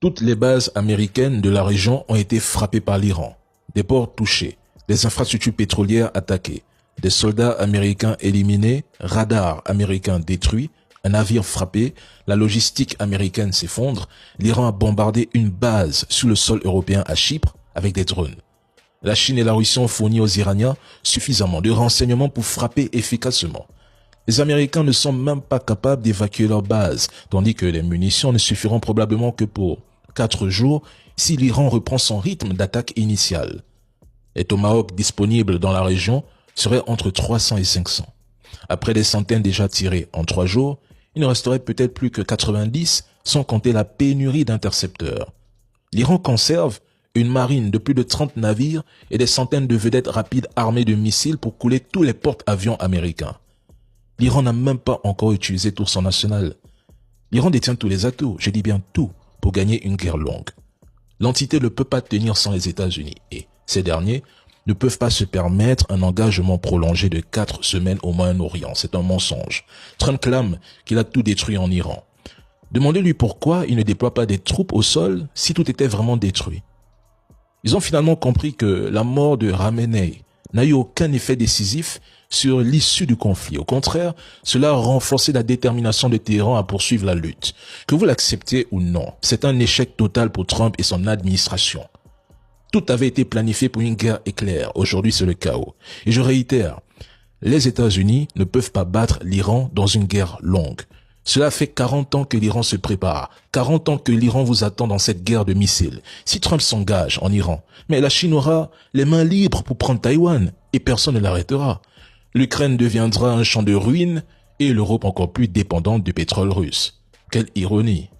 Toutes les bases américaines de la région ont été frappées par l'Iran. Des ports touchés, des infrastructures pétrolières attaquées, des soldats américains éliminés, radars américains détruits, un navire frappé, la logistique américaine s'effondre, l'Iran a bombardé une base sous le sol européen à Chypre avec des drones. La Chine et la Russie ont fourni aux Iraniens suffisamment de renseignements pour frapper efficacement. Les Américains ne sont même pas capables d'évacuer leur base, tandis que les munitions ne suffiront probablement que pour 4 jours si l'Iran reprend son rythme d'attaque initial. Les Tomahawks disponibles dans la région seraient entre 300 et 500. Après des centaines déjà tirées en 3 jours, il ne resterait peut-être plus que 90 sans compter la pénurie d'intercepteurs. L'Iran conserve une marine de plus de 30 navires et des centaines de vedettes rapides armées de missiles pour couler tous les porte-avions américains. L'Iran n'a même pas encore utilisé tout son arsenal. L'Iran détient tous les atouts, je dis bien tout, pour gagner une guerre longue. L'entité ne peut pas tenir sans les États-Unis et ces derniers ne peuvent pas se permettre un engagement prolongé de 4 semaines au Moyen-Orient. C'est un mensonge. Trump clame qu'il a tout détruit en Iran. Demandez-lui pourquoi il ne déploie pas des troupes au sol si tout était vraiment détruit. Ils ont finalement compris que la mort de Khamenei n'a eu aucun effet décisif sur l'issue du conflit. Au contraire, cela a renforcé la détermination de Téhéran à poursuivre la lutte. Que vous l'acceptiez ou non, c'est un échec total pour Trump et son administration. Tout avait été planifié pour une guerre éclair. Aujourd'hui, c'est le chaos. Et je réitère, les États-Unis ne peuvent pas battre l'Iran dans une guerre longue. Cela fait 40 ans que l'Iran se prépare. 40 ans que l'Iran vous attend dans cette guerre de missiles. Si Trump s'engage en Iran, mais la Chine aura les mains libres pour prendre Taïwan et personne ne l'arrêtera. L'Ukraine deviendra un champ de ruines et l'Europe encore plus dépendante du pétrole russe. Quelle ironie!